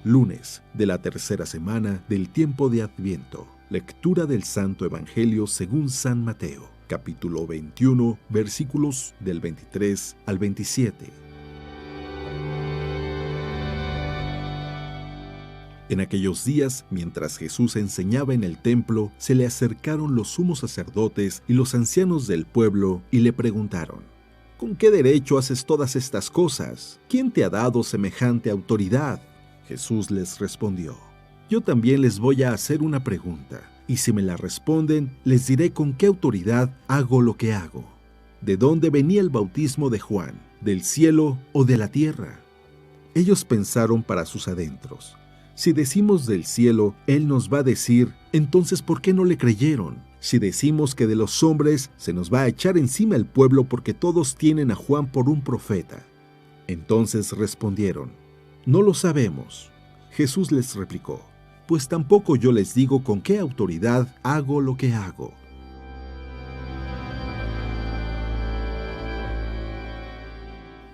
Lunes de la tercera semana del tiempo de Adviento. Lectura del Santo Evangelio según San Mateo, capítulo 21, versículos del 23 al 27. En aquellos días, mientras Jesús enseñaba en el templo, se le acercaron los sumos sacerdotes y los ancianos del pueblo y le preguntaron: ¿Con qué derecho haces todas estas cosas? ¿Quién te ha dado semejante autoridad? Jesús les respondió: Yo también les voy a hacer una pregunta, y si me la responden, les diré con qué autoridad hago lo que hago. ¿De dónde venía el bautismo de Juan? ¿Del cielo o de la tierra? Ellos pensaron para sus adentros: Si decimos del cielo, Él nos va a decir, entonces ¿por qué no le creyeron? Si decimos que de los hombres, se nos va a echar encima el pueblo porque todos tienen a Juan por un profeta. Entonces respondieron: No lo sabemos. Jesús les replicó: Pues tampoco yo les digo con qué autoridad hago lo que hago.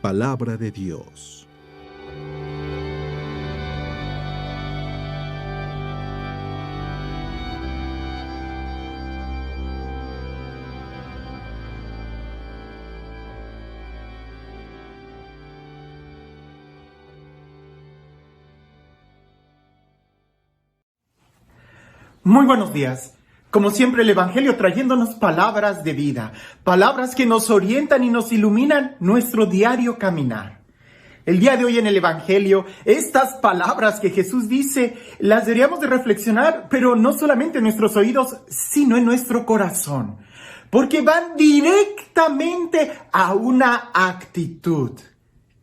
Palabra de Dios. Muy buenos días. Como siempre, el Evangelio trayéndonos palabras de vida, palabras que nos orientan y nos iluminan nuestro diario caminar. El día de hoy en el Evangelio, estas palabras que Jesús dice, las deberíamos de reflexionar, pero no solamente en nuestros oídos, sino en nuestro corazón, porque van directamente a una actitud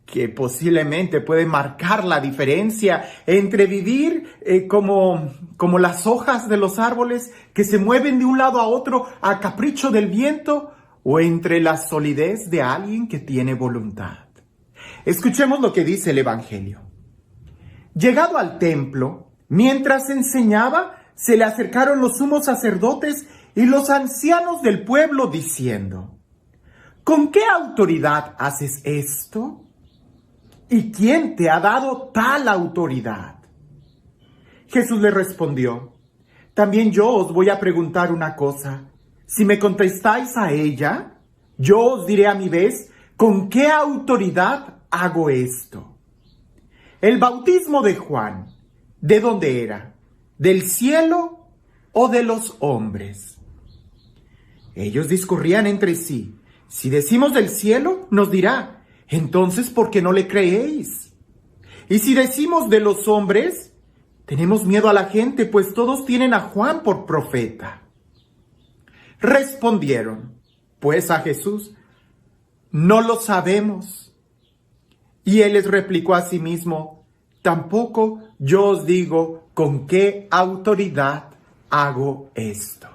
que posiblemente puede marcar la diferencia entre vivir como las hojas de los árboles que se mueven de un lado a otro a capricho del viento, o entre la solidez de alguien que tiene voluntad. Escuchemos lo que dice el Evangelio. Llegado al templo, mientras enseñaba, se le acercaron los sumos sacerdotes y los ancianos del pueblo diciendo: ¿Con qué autoridad haces esto? ¿Y quién te ha dado tal autoridad? Jesús le respondió: También yo os voy a preguntar una cosa. Si me contestáis a ella, yo os diré a mi vez con qué autoridad hago esto. El bautismo de Juan, ¿de dónde era? ¿Del cielo o de los hombres? Ellos discurrían entre sí. Si decimos del cielo, nos dirá: entonces, ¿por qué no le creéis? Y si decimos de los hombres, tenemos miedo a la gente, pues todos tienen a Juan por profeta. Respondieron, pues, a Jesús: No lo sabemos. Y él les replicó a sí mismo: Tampoco yo os digo con qué autoridad hago esto.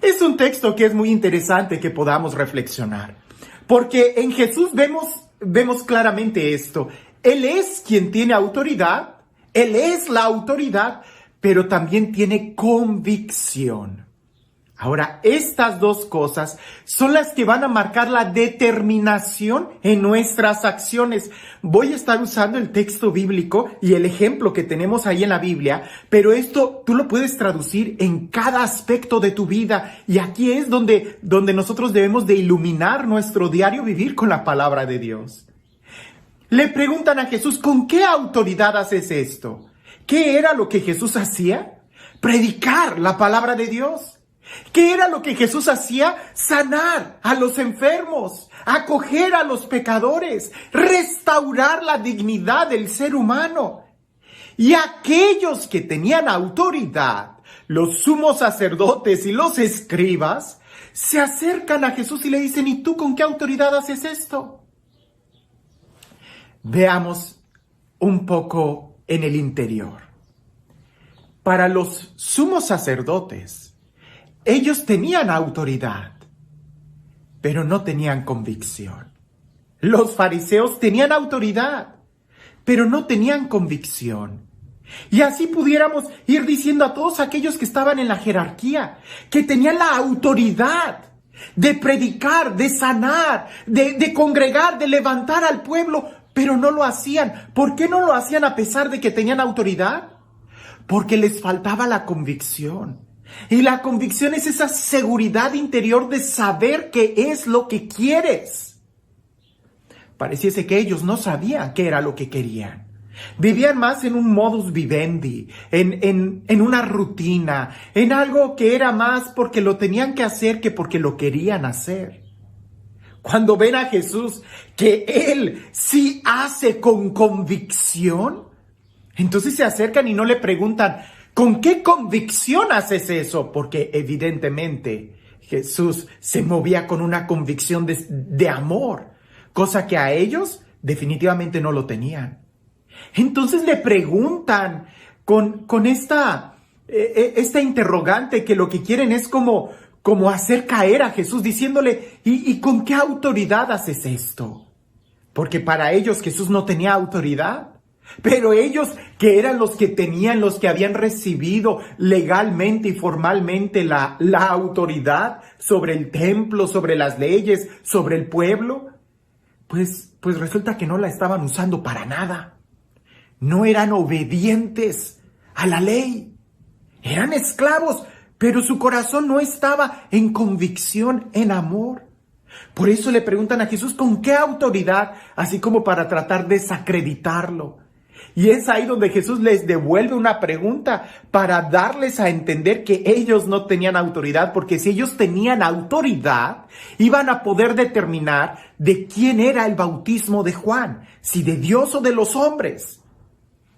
Es un texto que es muy interesante que podamos reflexionar. Porque en Jesús vemos claramente esto. Él es quien tiene autoridad, Él es la autoridad, pero también tiene convicción. Ahora, estas dos cosas son las que van a marcar la determinación en nuestras acciones. Voy a estar usando el texto bíblico y el ejemplo que tenemos ahí en la Biblia, pero esto tú lo puedes traducir en cada aspecto de tu vida. Y aquí es donde nosotros debemos de iluminar nuestro diario vivir con la palabra de Dios. Le preguntan a Jesús: ¿con qué autoridad haces esto? ¿Qué era lo que Jesús hacía? Predicar la palabra de Dios. ¿Qué era lo que Jesús hacía? Sanar a los enfermos, acoger a los pecadores, restaurar la dignidad del ser humano. Y aquellos que tenían autoridad, los sumos sacerdotes y los escribas, se acercan a Jesús y le dicen: ¿y tú con qué autoridad haces esto? Veamos un poco en el interior. Para los sumos sacerdotes, ellos tenían autoridad, pero no tenían convicción. Los fariseos tenían autoridad, pero no tenían convicción. Y así pudiéramos ir diciendo a todos aquellos que estaban en la jerarquía, que tenían la autoridad de predicar, de sanar, de congregar, de levantar al pueblo, pero no lo hacían. ¿Por qué no lo hacían a pesar de que tenían autoridad? Porque les faltaba la convicción. Y la convicción es esa seguridad interior de saber qué es lo que quieres. Pareciese que ellos no sabían qué era lo que querían. Vivían más en un modus vivendi, en una rutina, en algo que era más porque lo tenían que hacer que porque lo querían hacer. Cuando ven a Jesús, que Él sí hace con convicción, entonces se acercan y no le preguntan, ¿con qué convicción haces eso? Porque evidentemente Jesús se movía con una convicción de amor, cosa que a ellos definitivamente no lo tenían. Entonces le preguntan con esta interrogante que lo que quieren es como hacer caer a Jesús diciéndole, ¿y con qué autoridad haces esto? Porque para ellos Jesús no tenía autoridad, pero ellos que eran los que tenían, los que habían recibido legalmente y formalmente la autoridad sobre el templo, sobre las leyes, sobre el pueblo, pues resulta que no la estaban usando para nada. No eran obedientes a la ley. Eran esclavos, pero su corazón no estaba en convicción, en amor. Por eso le preguntan a Jesús con qué autoridad, así como para tratar de desacreditarlo. Y es ahí donde Jesús les devuelve una pregunta para darles a entender que ellos no tenían autoridad, porque si ellos tenían autoridad, iban a poder determinar de quién era el bautismo de Juan, si de Dios o de los hombres.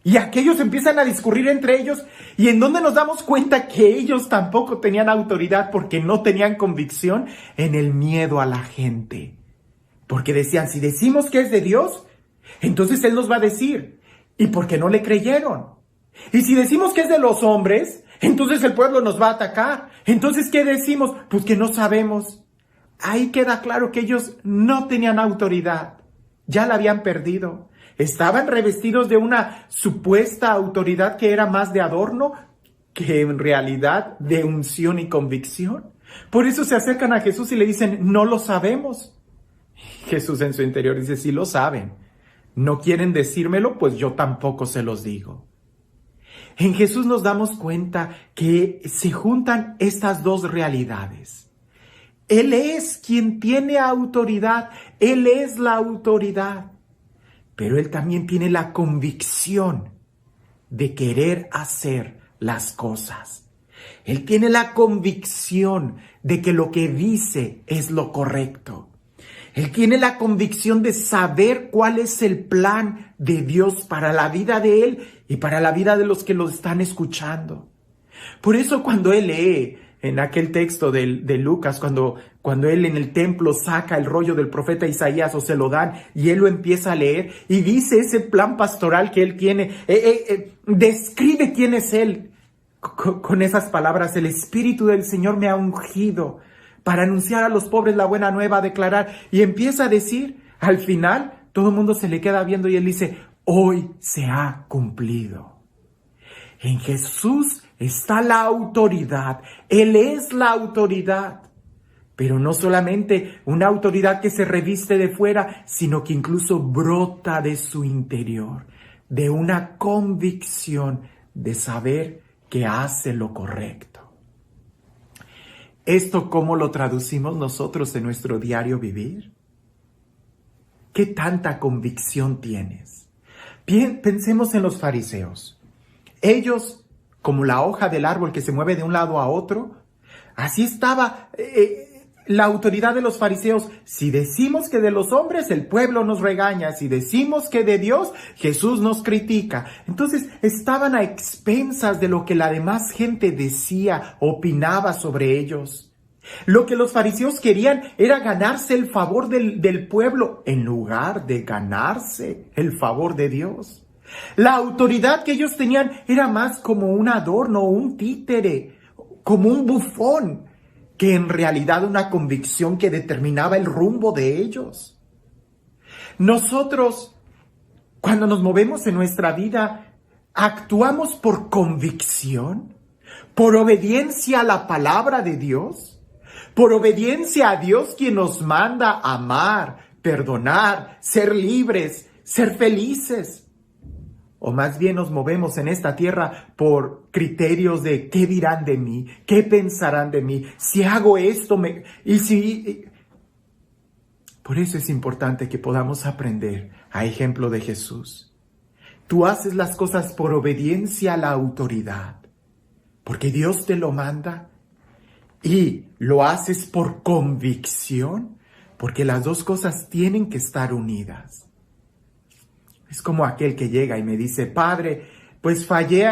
Y aquellos empiezan a discurrir entre ellos, y en donde nos damos cuenta que ellos tampoco tenían autoridad porque no tenían convicción, en el miedo a la gente. Porque decían, si decimos que es de Dios, entonces Él nos va a decir, ¿y por qué no le creyeron? Y si decimos que es de los hombres, entonces el pueblo nos va a atacar. Entonces, ¿qué decimos? Pues que no sabemos. Ahí queda claro que ellos no tenían autoridad. Ya la habían perdido. Estaban revestidos de una supuesta autoridad que era más de adorno que en realidad de unción y convicción. Por eso se acercan a Jesús y le dicen, no lo sabemos. Jesús en su interior dice, sí lo saben. No quieren decírmelo, pues yo tampoco se los digo. En Jesús nos damos cuenta que se juntan estas dos realidades. Él es quien tiene autoridad, Él es la autoridad. Pero Él también tiene la convicción de querer hacer las cosas. Él tiene la convicción de que lo que dice es lo correcto. Él tiene la convicción de saber cuál es el plan de Dios para la vida de Él y para la vida de los que lo están escuchando. Por eso cuando Él lee en aquel texto de Lucas, cuando Él en el templo saca el rollo del profeta Isaías o se lo dan y Él lo empieza a leer y dice ese plan pastoral que Él tiene, describe quién es Él con esas palabras, el Espíritu del Señor me ha ungido para anunciar a los pobres la buena nueva, declarar, y empieza a decir, al final, todo el mundo se le queda viendo y Él dice, hoy se ha cumplido. En Jesús está la autoridad, Él es la autoridad, pero no solamente una autoridad que se reviste de fuera, sino que incluso brota de su interior, de una convicción de saber que hace lo correcto. ¿Esto cómo lo traducimos nosotros en nuestro diario vivir? ¿Qué tanta convicción tienes? Pensemos en los fariseos. Ellos, como la hoja del árbol que se mueve de un lado a otro, así estaba la autoridad de los fariseos. Si decimos que de los hombres, el pueblo nos regaña. Si decimos que de Dios, Jesús nos critica. Entonces estaban a expensas de lo que la demás gente decía, opinaba sobre ellos. Lo que los fariseos querían era ganarse el favor del pueblo en lugar de ganarse el favor de Dios. La autoridad que ellos tenían era más como un adorno, un títere, como un bufón, que en realidad una convicción que determinaba el rumbo de ellos. Nosotros, cuando nos movemos en nuestra vida, ¿actuamos por convicción? ¿Por obediencia a la palabra de Dios? ¿Por obediencia a Dios quien nos manda amar, perdonar, ser libres, ser felices. O más bien nos movemos en esta tierra por criterios de qué dirán de mí, qué pensarán de mí, si hago esto, Por eso es importante que podamos aprender a ejemplo de Jesús. Tú haces las cosas por obediencia a la autoridad, porque Dios te lo manda, y lo haces por convicción, porque las dos cosas tienen que estar unidas. Es como aquel que llega y me dice, Padre, pues fallé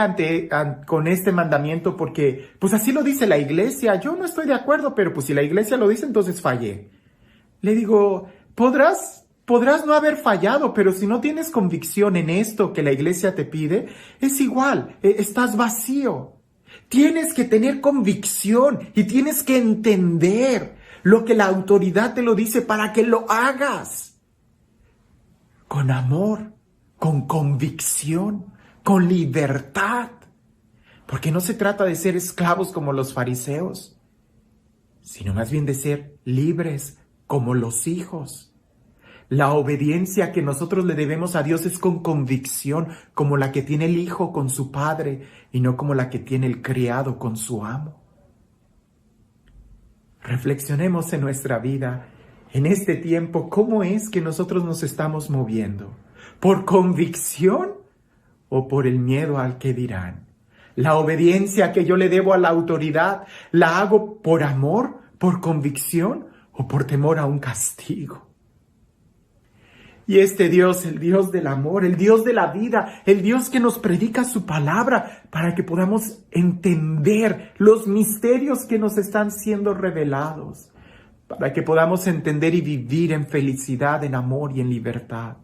con este mandamiento porque, pues así lo dice la iglesia. Yo no estoy de acuerdo, pero pues si la iglesia lo dice, entonces fallé. Le digo, podrás no haber fallado, pero si no tienes convicción en esto que la iglesia te pide, es igual, estás vacío. Tienes que tener convicción y tienes que entender lo que la autoridad te lo dice para que lo hagas. Con amor, con convicción, con libertad. Porque no se trata de ser esclavos como los fariseos, sino más bien de ser libres como los hijos. La obediencia que nosotros le debemos a Dios es con convicción, como la que tiene el hijo con su padre y no como la que tiene el criado con su amo. Reflexionemos en nuestra vida, en este tiempo, cómo es que nosotros nos estamos moviendo. ¿Por convicción o por el miedo al que dirán? La obediencia que yo le debo a la autoridad, ¿la hago por amor, por convicción o por temor a un castigo? Y este Dios, el Dios del amor, el Dios de la vida, el Dios que nos predica su palabra para que podamos entender los misterios que nos están siendo revelados, para que podamos entender y vivir en felicidad, en amor y en libertad.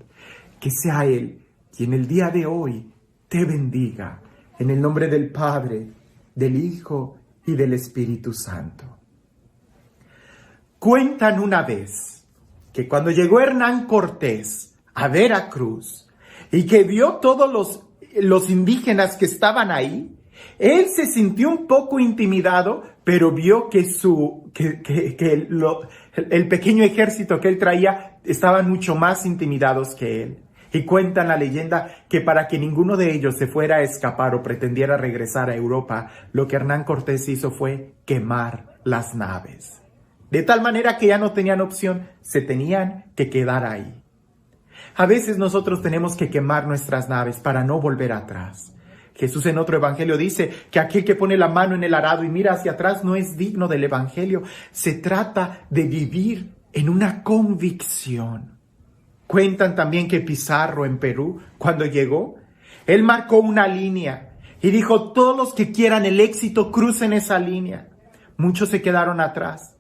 Que sea Él quien el día de hoy te bendiga, en el nombre del Padre, del Hijo y del Espíritu Santo. Cuentan una vez que cuando llegó Hernán Cortés a Veracruz y que vio todos los indígenas que estaban ahí, él se sintió un poco intimidado, pero vio que el pequeño ejército que él traía estaban mucho más intimidados que él. Y cuentan la leyenda que para que ninguno de ellos se fuera a escapar o pretendiera regresar a Europa, lo que Hernán Cortés hizo fue quemar las naves. De tal manera que ya no tenían opción, se tenían que quedar ahí. A veces nosotros tenemos que quemar nuestras naves para no volver atrás. Jesús en otro evangelio dice que aquel que pone la mano en el arado y mira hacia atrás no es digno del evangelio. Se trata de vivir en una convicción. Cuentan también que Pizarro en Perú, cuando llegó, él marcó una línea y dijo, todos los que quieran el éxito crucen esa línea. Muchos se quedaron atrás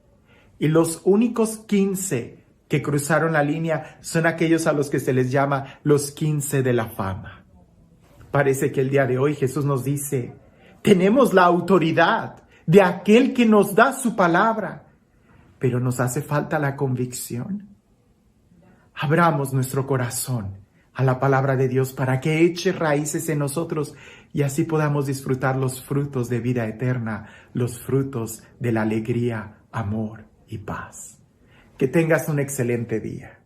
y los únicos 15 que cruzaron la línea son aquellos a los que se les llama los 15 de la fama. Parece que el día de hoy Jesús nos dice, tenemos la autoridad de aquel que nos da su palabra, pero nos hace falta la convicción. Abramos nuestro corazón a la palabra de Dios para que eche raíces en nosotros y así podamos disfrutar los frutos de vida eterna, los frutos de la alegría, amor y paz. Que tengas un excelente día.